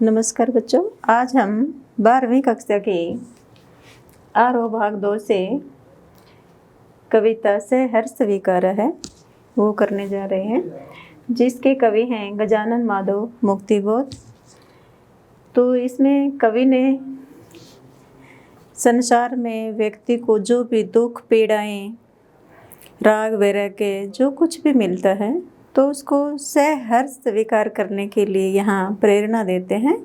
नमस्कार बच्चों, आज हम 12वीं कक्षा के आरोह भाग 2 से कविता से हर्ष स्वीकार है वो करने जा रहे हैं, जिसके कवि हैं गजानन माधव मुक्तिबोध। तो इसमें कवि ने संसार में व्यक्ति को जो भी दुख पीड़ाएं, राग वैराग्य जो कुछ भी मिलता है तो उसको सहर्ष स्वीकार करने के लिए यहाँ प्रेरणा देते हैं।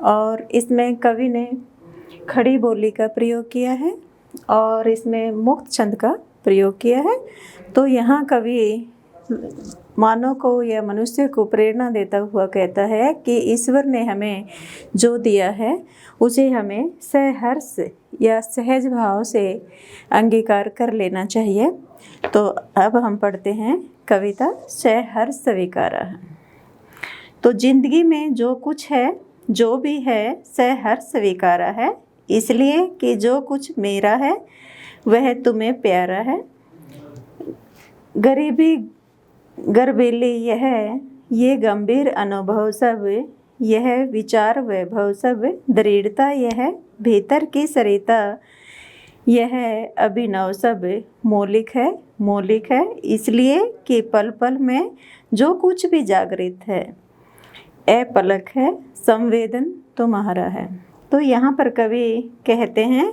और इसमें कवि ने खड़ी बोली का प्रयोग किया है और इसमें मुक्त छंद का प्रयोग किया है। तो यहाँ कवि मानव को या मनुष्य को प्रेरणा देता हुआ कहता है कि ईश्वर ने हमें जो दिया है उसे हमें सहर्ष या सहज भाव से अंगीकार कर लेना चाहिए। तो अब हम पढ़ते हैं कविता सहर्ष स्वीकारा। तो जिंदगी में जो कुछ है जो भी है सहर्ष स्वीकारा है, इसलिए कि जो कुछ मेरा है वह तुम्हें प्यारा है। गरीबी गर्बेली ये गंभीर अनुभव सब, यह विचार वैभव सब, दृढ़ता यह भीतर की सरिता, यह अभिनव सब मौलिक है इसलिए कि पल पल में जो कुछ भी जागृत है, ए पलक है संवेदन तुम्हारा है। तो यहाँ पर कवि कहते हैं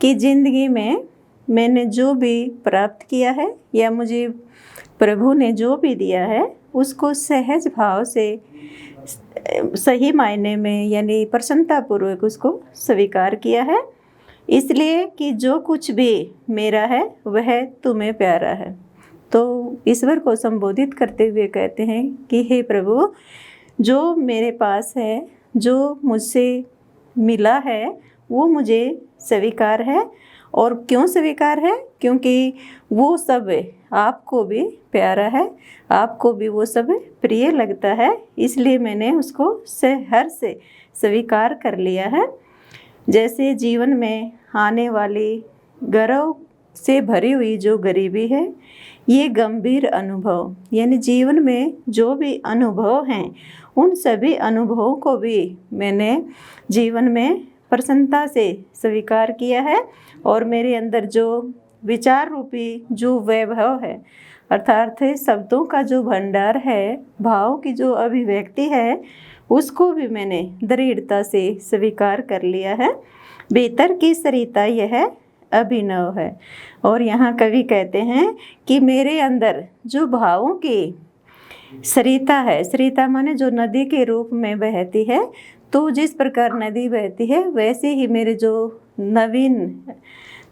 कि ज़िंदगी में मैंने जो भी प्राप्त किया है या मुझे प्रभु ने जो भी दिया है उसको सहज भाव से सही मायने में यानी प्रसन्नतापूर्वक उसको स्वीकार किया है, इसलिए कि जो कुछ भी मेरा है वह तुम्हें प्यारा है। तो ईश्वर को संबोधित करते हुए कहते हैं कि हे प्रभु, जो मेरे पास है, जो मुझसे मिला है वो मुझे स्वीकार है। और क्यों स्वीकार है? क्योंकि वो सब आपको भी प्यारा है, आपको भी वो सब प्रिय लगता है, इसलिए मैंने उसको सहर्ष से स्वीकार कर लिया है। जैसे जीवन में आने वाली गर्व से भरी हुई जो गरीबी है, ये गंभीर अनुभव यानी जीवन में जो भी अनुभव हैं उन सभी अनुभवों को भी मैंने जीवन में प्रसन्नता से स्वीकार किया है। और मेरे अंदर जो विचार रूपी जो वैभव है अर्थात शब्दों का जो भंडार है, भाव की जो अभिव्यक्ति है, उसको भी मैंने दृढ़ता से स्वीकार कर लिया है। भीतर की सरिता यह अभिनव है। और यहाँ कवि कहते हैं कि मेरे अंदर जो भावों की सरिता है, सरिता माने जो नदी के रूप में बहती है, तो जिस प्रकार नदी बहती है वैसे ही मेरे जो नवीन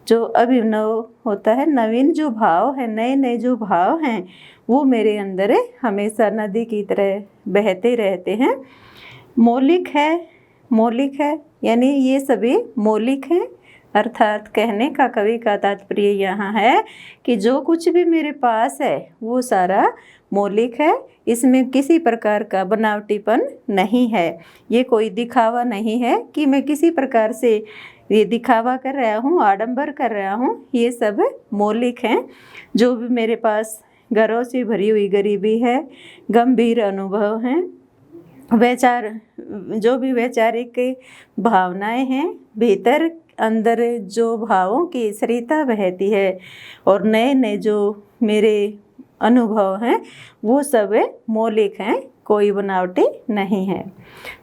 जो अभिनव होता है, नवीन जो भाव है, नए नए जो भाव हैं वो मेरे अंदर हमेशा नदी की तरह बहते रहते हैं। मौलिक है यानी ये सभी मौलिक हैं, अर्थात कहने का कवि का तात्पर्य यहाँ है कि जो कुछ भी मेरे पास है वो सारा मौलिक है, इसमें किसी प्रकार का बनावटीपन नहीं है। ये कोई दिखावा नहीं है कि मैं किसी प्रकार से ये दिखावा कर रहा हूँ, आडंबर कर रहा हूँ, ये सब मौलिक हैं। जो भी मेरे पास गर्व से भरी हुई गरीबी है, गंभीर अनुभव हैं, जो भी वैचारिक भावनाएं हैं, भीतर अंदर जो भावों की सरिता बहती है और नए नए जो मेरे अनुभव हैं वो सब मौलिक हैं, कोई बनावटी नहीं है।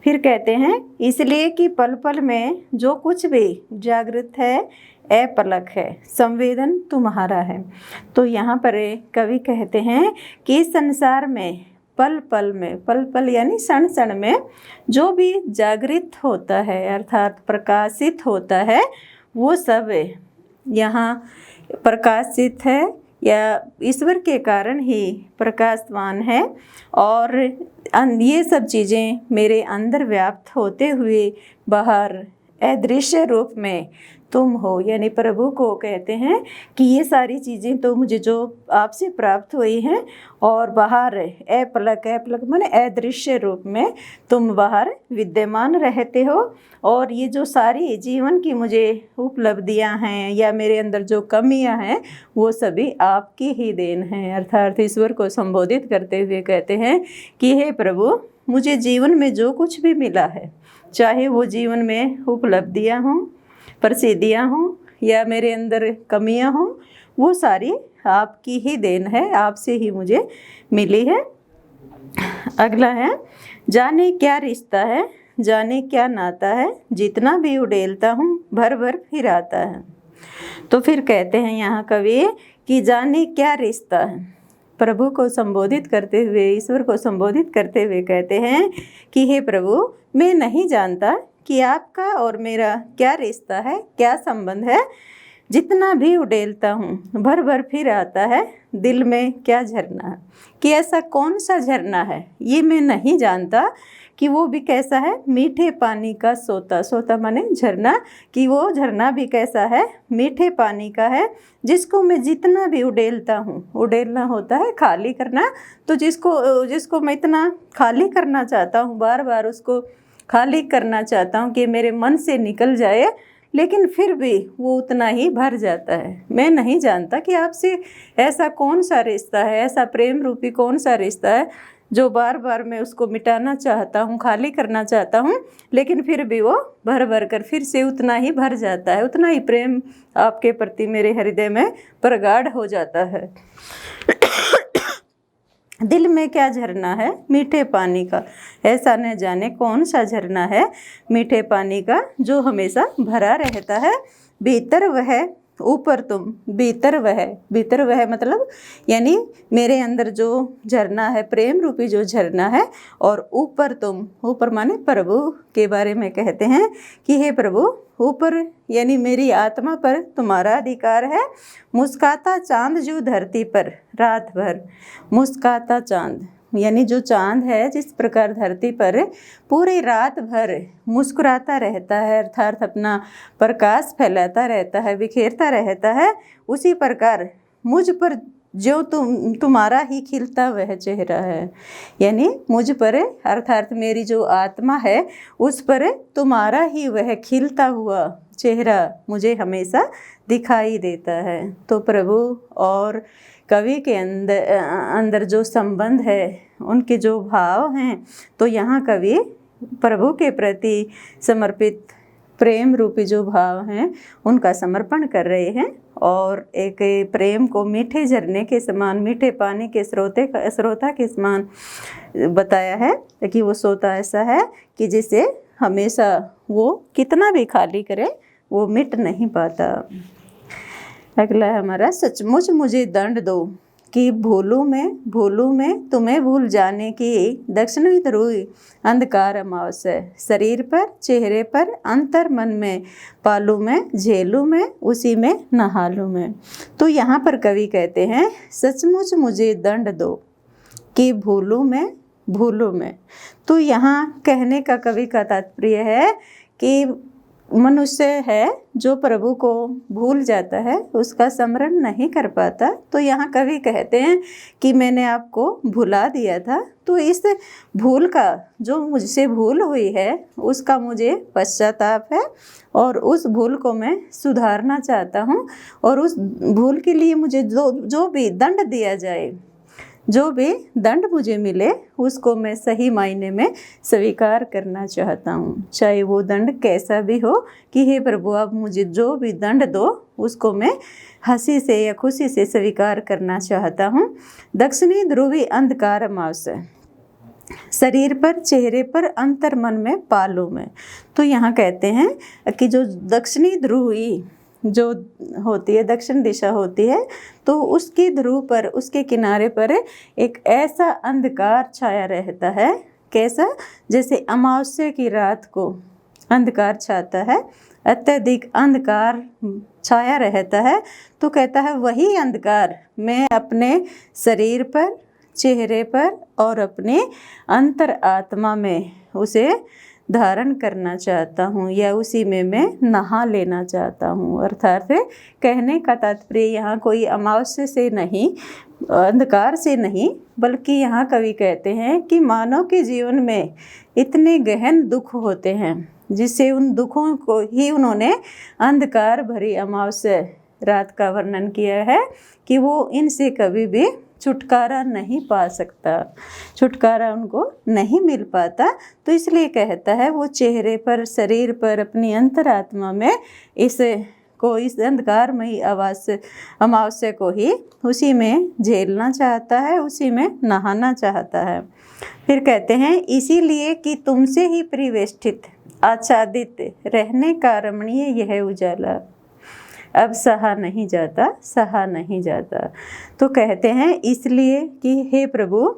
फिर कहते हैं इसलिए कि पल पल में जो कुछ भी जागृत है, ए पलक है संवेदन तुम्हारा है। तो यहाँ पर कवि कहते हैं कि संसार में पल पल यानी क्षण क्षण में जो भी जागृत होता है अर्थात प्रकाशित होता है वो सब यहाँ प्रकाशित है या ईश्वर के कारण ही प्रकाशवान है। और ये सब चीज़ें मेरे अंदर व्याप्त होते हुए बाहर अदृश्य रूप में तुम हो, यानी प्रभु को कहते हैं कि ये सारी चीज़ें तो मुझे जो आपसे प्राप्त हुई हैं और बाहर अपलक माने अदृश्य रूप में तुम बाहर विद्यमान रहते हो, और ये जो सारी जीवन की मुझे उपलब्धियां हैं या मेरे अंदर जो कमियां हैं वो सभी आपकी ही देन हैं। अर्थात ईश्वर को संबोधित करते हुए कहते हैं कि हे प्रभु, मुझे जीवन में जो कुछ भी मिला है, चाहे वो जीवन में उपलब्धियां हों, प्रसिद्धियां हों या मेरे अंदर कमियां हों, वो सारी आपकी ही देन है, आपसे ही मुझे मिली है। अगला है, जाने क्या रिश्ता है, जाने क्या नाता है, जितना भी उड़ेलता हूँ भर भर फिर आता है। तो फिर कहते हैं यहाँ कवि कि जाने क्या रिश्ता है, प्रभु को संबोधित करते हुए, ईश्वर को संबोधित करते हुए कहते हैं कि हे प्रभु, मैं नहीं जानता कि आपका और मेरा क्या रिश्ता है, क्या संबंध है। जितना भी उड़ेलता हूँ भर भर फिर आता है, दिल में क्या झरना है, कि ऐसा कौन सा झरना है ये मैं नहीं जानता कि वो भी कैसा है, मीठे पानी का सोता, सोता माने झरना, कि वो झरना भी कैसा है, मीठे पानी का है, जिसको मैं जितना भी उड़ेलता हूँ, उड़ेलना होता है खाली करना, तो जिसको मैं इतना खाली करना चाहता हूँ, बार बार उसको खाली करना चाहता हूँ कि मेरे मन से निकल जाए, लेकिन फिर भी वो उतना ही भर जाता है। मैं नहीं जानता कि आपसे ऐसा कौन सा रिश्ता है, ऐसा प्रेम रूपी कौन सा रिश्ता है जो बार बार मैं उसको मिटाना चाहता हूँ, खाली करना चाहता हूँ, लेकिन फिर भी वो भर भर कर फिर से उतना ही भर जाता है, उतना ही प्रेम आपके प्रति मेरे हृदय में प्रगाढ़ हो जाता है। दिल में क्या झरना है, मीठे पानी का, ऐसा न जाने कौन सा झरना है मीठे पानी का जो हमेशा भरा रहता है। भीतर वह, ऊपर तुम, भीतर वह मतलब यानी मेरे अंदर जो झरना है, प्रेम रूपी जो झरना है, और ऊपर तुम, ऊपर माने प्रभु के बारे में कहते हैं कि हे प्रभु, ऊपर यानी मेरी आत्मा पर तुम्हारा अधिकार है। मुस्काता चांद जो धरती पर रात भर, मुस्काता चांद यानी जो चांद है जिस प्रकार धरती पर पूरी रात भर मुस्कुराता रहता है, अर्थात अपना प्रकाश फैलाता रहता है, बिखेरता रहता है, उसी प्रकार मुझ पर जो तुम्हारा ही खिलता वह चेहरा है, यानी मुझ पर अर्थात मेरी जो आत्मा है उस पर तुम्हारा ही वह खिलता हुआ चेहरा मुझे हमेशा दिखाई देता है। तो प्रभु और कवि के अंदर जो संबंध है, उनके जो भाव हैं, तो यहाँ कवि प्रभु के प्रति समर्पित प्रेम रूपी जो भाव हैं उनका समर्पण कर रहे हैं, और एक प्रेम को मीठे झरने के समान, मीठे पानी के स्रोता के समान बताया है कि वो सोता ऐसा है कि जिसे हमेशा वो कितना भी खाली करे वो मिट नहीं पाता। अगला है हमारा, सचमुच मुझे दंड दो कि भूलूं मैं तुम्हें भूल जाने की दक्षिणी ध्रुव अंधकार अमावस्या, शरीर पर, चेहरे पर, अंतर मन में पालूं मैं, झेलूं मैं, उसी में नहालूं मैं। तो यहाँ पर कवि कहते हैं सचमुच मुझे दंड दो कि भूलूं मैं। तो यहाँ कहने का कवि का तात्पर्य है कि मनुष्य है जो प्रभु को भूल जाता है, उसका स्मरण नहीं कर पाता। तो यहाँ कवि कहते हैं कि मैंने आपको भुला दिया था, तो इस भूल का, जो मुझसे भूल हुई है उसका मुझे पश्चाताप है, और उस भूल को मैं सुधारना चाहता हूँ, और उस भूल के लिए मुझे जो भी दंड दिया जाए, जो भी दंड मुझे मिले उसको मैं सही मायने में स्वीकार करना चाहता हूँ, चाहे वो दंड कैसा भी हो, कि हे प्रभु आप मुझे जो भी दंड दो उसको मैं हंसी से या खुशी से स्वीकार करना चाहता हूँ। दक्षिणी ध्रुवी अंधकार अमावस्या, शरीर पर, चेहरे पर, अंतर मन में पालू में। तो यहाँ कहते हैं कि जो दक्षिणी ध्रुवी जो होती है, दक्षिण दिशा होती है, तो उसकी ध्रुव पर, उसके किनारे पर एक ऐसा अंधकार छाया रहता है। कैसा? जैसे अमावस्या की रात को अंधकार छाता है, अत्यधिक अंधकार छाया रहता है। तो कहता है वही अंधकार मैं अपने शरीर पर, चेहरे पर और अपने अंतर आत्मा में उसे धारण करना चाहता हूँ या उसी में मैं नहा लेना चाहता हूँ। अर्थात कहने का तात्पर्य यहाँ कोई अमावस्या से नहीं, अंधकार से नहीं, बल्कि यहाँ कवि कहते हैं कि मानव के जीवन में इतने गहन दुख होते हैं जिससे उन दुखों को ही उन्होंने अंधकार भरी अमावस्या रात का वर्णन किया है कि वो इनसे कभी भी छुटकारा नहीं पा सकता, छुटकारा उनको नहीं मिल पाता। तो इसलिए कहता है वो चेहरे पर, शरीर पर, अपनी अंतरात्मा में इस अंधकारमयी अमावस्या को ही उसी में झेलना चाहता है, उसी में नहाना चाहता है। फिर कहते हैं इसीलिए कि तुमसे ही परिवेष्टित आच्छादित रहने का रमणीय यह उजाला अब सहा नहीं जाता, सहा नहीं जाता। तो कहते हैं इसलिए कि हे प्रभु,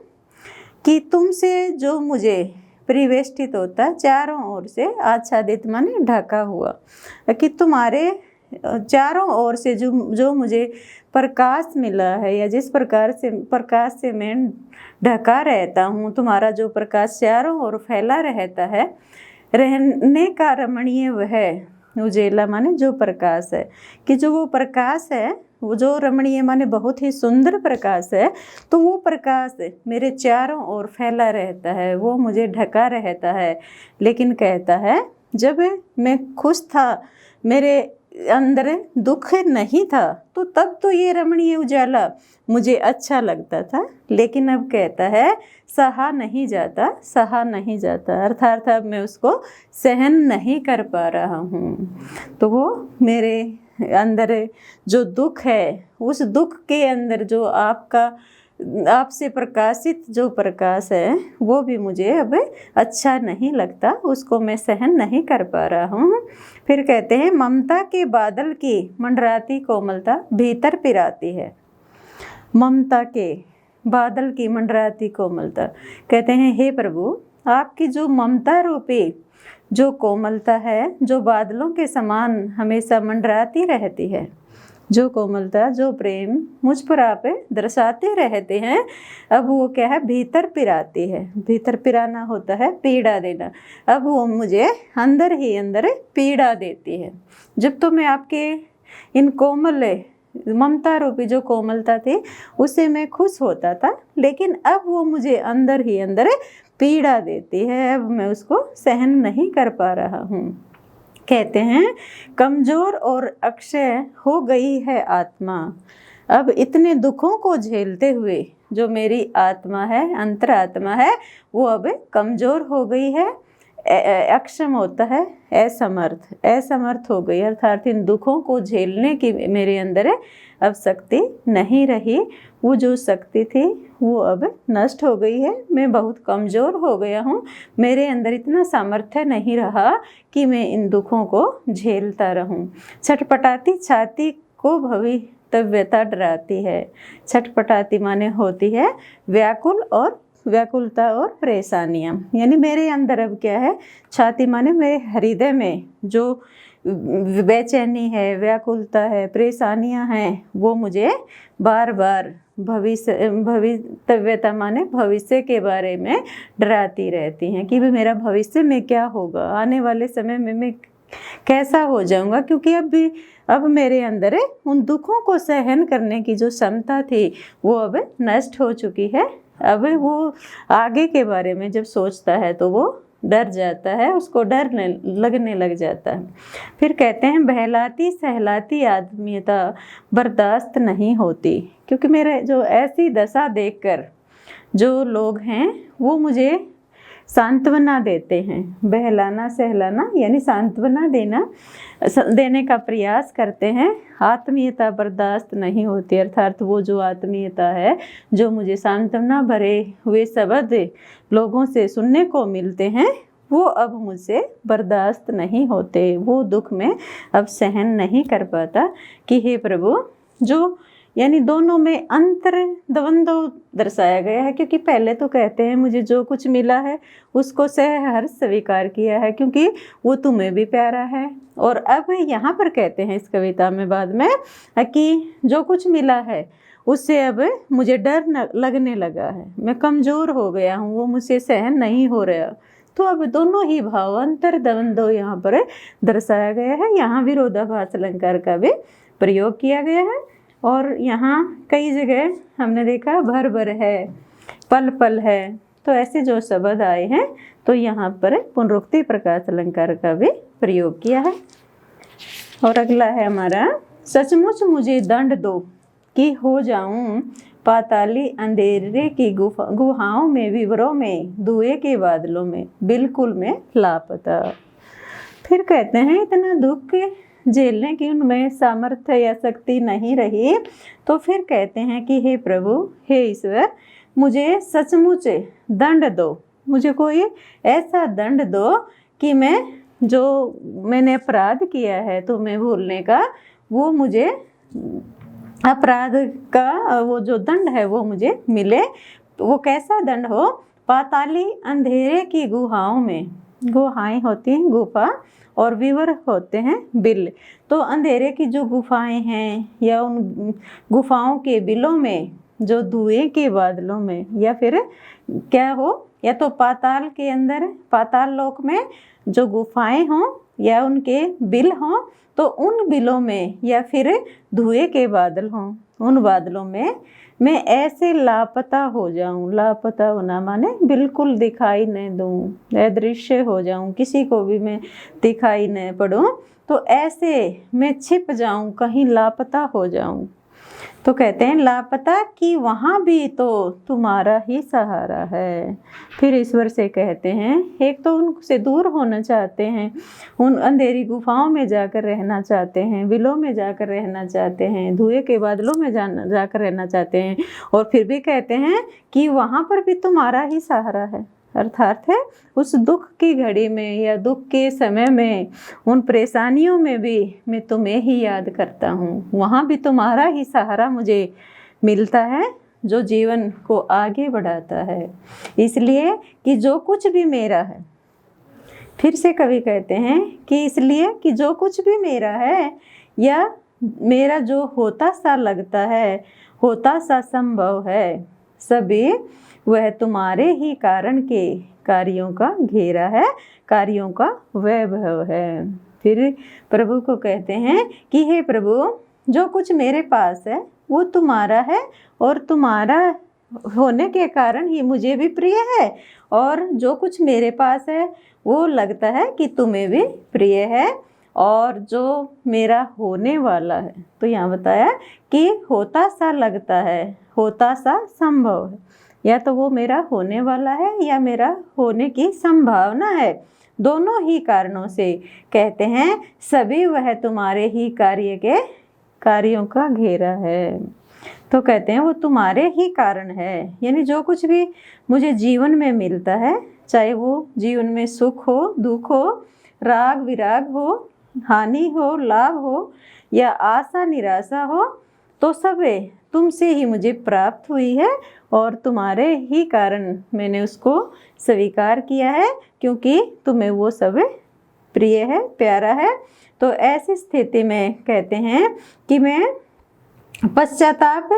कि तुमसे जो मुझे परिवेष्टित होता, चारों ओर से आच्छादित माने ढका हुआ, कि तुम्हारे चारों ओर से जो मुझे प्रकाश मिला है या जिस प्रकाश से मैं ढका रहता हूँ, तुम्हारा जो प्रकाश चारों ओर फैला रहता है, रहने का रमणीय वह उजेला माने जो प्रकाश है, कि जो वो प्रकाश है, वो जो रमणीय माने बहुत ही सुंदर प्रकाश है, तो वो प्रकाश मेरे चारों ओर फैला रहता है, वो मुझे ढका रहता है। लेकिन कहता है जब मैं खुश था, मेरे अंदर दुख नहीं था, तो तब तो ये रमणीय उजाला मुझे अच्छा लगता था। लेकिन अब कहता है सहा नहीं जाता, सहा नहीं जाता, अर्थात अब मैं उसको सहन नहीं कर पा रहा हूँ। तो वो मेरे अंदर जो दुख है, उस दुख के अंदर जो आपसे प्रकाशित जो प्रकाश है, वो भी मुझे अब अच्छा नहीं लगता, उसको मैं सहन नहीं कर पा रहा हूँ। फिर कहते हैं ममता के बादल की मंडराती कोमलता भीतर पिराती है। ममता के बादल की मंडराती कोमलता, कहते हैं हे प्रभु, आपकी जो ममता रूपी जो कोमलता है, जो बादलों के समान हमेशा मंडराती रहती है, जो कोमलता, जो प्रेम मुझ पर आप दर्शाते रहते हैं, अब वो क्या है, भीतर पिराती है। भीतर पिराना होता है पीड़ा देना, अब वो मुझे अंदर ही अंदर पीड़ा देती है। जब तो मैं आपके इन कोमल ममता रूपी जो कोमलता थी उससे मैं खुश होता था, लेकिन अब वो मुझे अंदर ही अंदर पीड़ा देती है, अब मैं उसको सहन नहीं कर पा रहा हूँ। कहते हैं कमज़ोर और अक्षय हो गई है आत्मा। अब इतने दुखों को झेलते हुए जो मेरी आत्मा है, अंतरात्मा है, वो अब कमज़ोर हो गई है, अक्षम होता है, असमर्थ हो गई, अर्थात इन दुखों को झेलने की मेरे अंदर अब शक्ति नहीं रही। वो जो शक्ति थी वो अब नष्ट हो गई है, मैं बहुत कमज़ोर हो गया हूँ, मेरे अंदर इतना सामर्थ्य नहीं रहा कि मैं इन दुखों को झेलता रहूँ। छटपटाती छाती को भवितव्यता डराती है। छटपटाती माने होती है व्याकुलता और परेशानियाँ, यानी मेरे अंदर अब क्या है, छाती माने मेरे हृदय में जो बेचैनी है, व्याकुलता है, परेशानियाँ हैं, वो मुझे बार बार भवितव्यता माने भविष्य के बारे में डराती रहती हैं कि भी मेरा भविष्य में क्या होगा, आने वाले समय में मैं कैसा हो जाऊंगा, क्योंकि अब मेरे अंदर उन दुखों को सहन करने की जो क्षमता थी वो अब नष्ट हो चुकी है। अब वो आगे के बारे में जब सोचता है तो वो डर जाता है, उसको डर लगने लग जाता है। फिर कहते हैं बहलाती सहलाती आदमीयता बर्दाश्त नहीं होती, क्योंकि मेरे जो ऐसी दशा देखकर जो लोग हैं वो मुझे सांत्वना देते हैं। बहलाना सहलाना यानी सांत्वना देने का प्रयास करते हैं। आत्मीयता बर्दाश्त नहीं होती, अर्थात वो जो आत्मीयता है, जो मुझे सांत्वना भरे हुए शब्द लोगों से सुनने को मिलते हैं, वो अब मुझसे बर्दाश्त नहीं होते, वो दुख में अब सहन नहीं कर पाता। कि हे प्रभु, जो यानी दोनों में अंतर द्वंद्व दर्शाया गया है, क्योंकि पहले तो कहते हैं मुझे जो कुछ मिला है उसको सहर्ष स्वीकार किया है क्योंकि वो तुम्हें भी प्यारा है, और अब यहाँ पर कहते हैं इस कविता में बाद में कि जो कुछ मिला है उससे अब मुझे डर लगने लगा है, मैं कमज़ोर हो गया हूँ, वो मुझसे सहन नहीं हो रहा, तो अब दोनों ही भाव अंतर द्वंद्व यहाँ पर दर्शाया गया है। यहाँ विरोधाभास अलंकार का भी प्रयोग किया गया है। और यहाँ कई जगह हमने देखा भर भर है, पल पल है, तो ऐसे जो शब्द आए हैं तो यहाँ पर पुनरुक्ति प्रकाश अलंकार का भी प्रयोग किया है। और अगला है हमारा, सचमुच मुझे दंड दो कि हो जाऊं पाताली अंधेरे की गुहाओं में, विवरों में, धुएं के बादलों में, बिल्कुल में लापता। फिर कहते हैं इतना दुख झेलने की उनमें सामर्थ्य या शक्ति नहीं रही, तो फिर कहते हैं कि हे प्रभु, हे ईश्वर, मुझे सचमुच दंड दो, मुझे कोई ऐसा दंड दो कि मैं जो मैंने अपराध किया है तुम्हें भूलने का, वो मुझे अपराध का वो जो दंड है वो मुझे मिले। वो कैसा दंड हो? पाताली अंधेरे की गुहाओं में, गुहाएं होती हैं गुफा, और विवर होते हैं बिल। तो अंधेरे की जो गुफाएं हैं या उन गुफाओं के बिलों में, जो धुएं के बादलों में, या फिर क्या हो, या तो पाताल के अंदर, पाताल लोक में जो गुफाएं हों या उनके बिल हों, तो उन बिलों में या फिर धुएं के बादल हों, उन बादलों में मैं ऐसे लापता हो जाऊं। लापता होना माने बिल्कुल दिखाई न दूं, अदृश्य हो जाऊं, किसी को भी मैं दिखाई न पड़ूं, तो ऐसे मैं छिप जाऊं, कहीं लापता हो जाऊं। तो कहते हैं लापता कि वहाँ भी तो तुम्हारा ही सहारा है। फिर ईश्वर से कहते हैं, एक तो उनसे दूर होना चाहते हैं, उन अंधेरी गुफाओं में जाकर रहना चाहते हैं, बिलों में जाकर रहना चाहते हैं, धुएं के बादलों में जाकर रहना चाहते हैं, और फिर भी कहते हैं कि वहाँ पर भी तुम्हारा ही सहारा है। अर्थात है उस दुख की घड़ी में या दुख के समय में, उन परेशानियों में भी मैं तुम्हें ही याद करता हूँ, वहाँ भी तुम्हारा ही सहारा मुझे मिलता है, जो जीवन को आगे बढ़ाता है। इसलिए कि जो कुछ भी मेरा है, फिर से कवि कहते हैं कि इसलिए कि जो कुछ भी मेरा है या मेरा जो होता सा लगता है, होता सा संभव है, सभी वह तुम्हारे ही कारण के कार्यों का घेरा है, कार्यों का वैभव है। फिर प्रभु को कहते हैं कि हे प्रभु, जो कुछ मेरे पास है वो तुम्हारा है, और तुम्हारा होने के कारण ही मुझे भी प्रिय है, और जो कुछ मेरे पास है वो लगता है कि तुम्हें भी प्रिय है। और जो मेरा होने वाला है, तो यहाँ बताया कि होता सा लगता है, होता सा संभव है, या तो वो मेरा होने वाला है या मेरा होने की संभावना है। दोनों ही कारणों से कहते हैं सभी वह तुम्हारे ही कार्यों का घेरा है। तो कहते हैं वो तुम्हारे ही कारण है, यानी जो कुछ भी मुझे जीवन में मिलता है, चाहे वो जीवन में सुख हो, दुख हो, राग विराग हो, हानि हो, लाभ हो, या आशा निराशा हो, तो सब तुमसे ही मुझे प्राप्त हुई है, और तुम्हारे ही कारण मैंने उसको स्वीकार किया है, क्योंकि तुम्हें वो सब प्रिय है, प्यारा है। तो ऐसी स्थिति में कहते हैं कि मैं पश्चाताप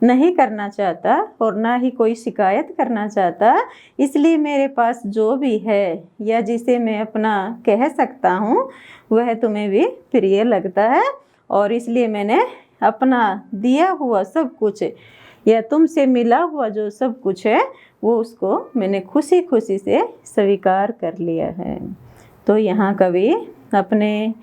नहीं करना चाहता और ना ही कोई शिकायत करना चाहता। इसलिए मेरे पास जो भी है या जिसे मैं अपना कह सकता हूँ वह तुम्हें भी प्रिय लगता है, और इसलिए मैंने अपना दिया हुआ सब कुछ या तुमसे मिला हुआ जो सब कुछ है वो उसको मैंने खुशी खुशी से स्वीकार कर लिया है। तो यहाँ कवि अपने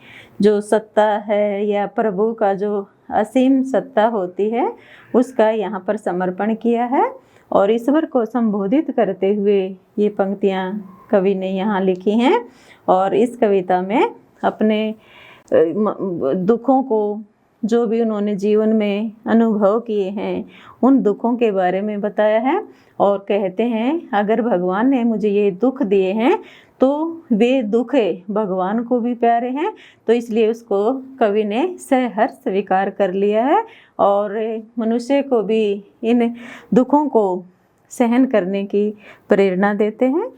जो सत्ता है या प्रभु का जो असीम सत्ता होती है उसका यहाँ पर समर्पण किया है, और ईश्वर को संबोधित करते हुए ये पंक्तियाँ कवि ने यहाँ लिखी हैं। और इस कविता में अपने दुखों को, जो भी उन्होंने जीवन में अनुभव किए हैं, उन दुखों के बारे में बताया है। और कहते हैं अगर भगवान ने मुझे ये दुख दिए हैं तो वे दुख भगवान को भी प्यारे हैं, तो इसलिए उसको कवि ने सहर्ष स्वीकार कर लिया है, और मनुष्य को भी इन दुखों को सहन करने की प्रेरणा देते हैं।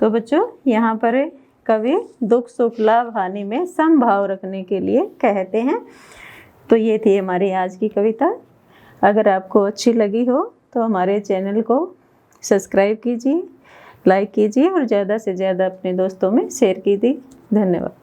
तो बच्चों, यहाँ पर कवि दुख सुख लाभ हानि में समभाव रखने के लिए कहते हैं। तो ये थी हमारी आज की कविता। अगर आपको अच्छी लगी हो तो हमारे चैनल को सब्सक्राइब कीजिए, लाइक कीजिए और ज़्यादा से ज़्यादा अपने दोस्तों में शेयर कीजिए। धन्यवाद।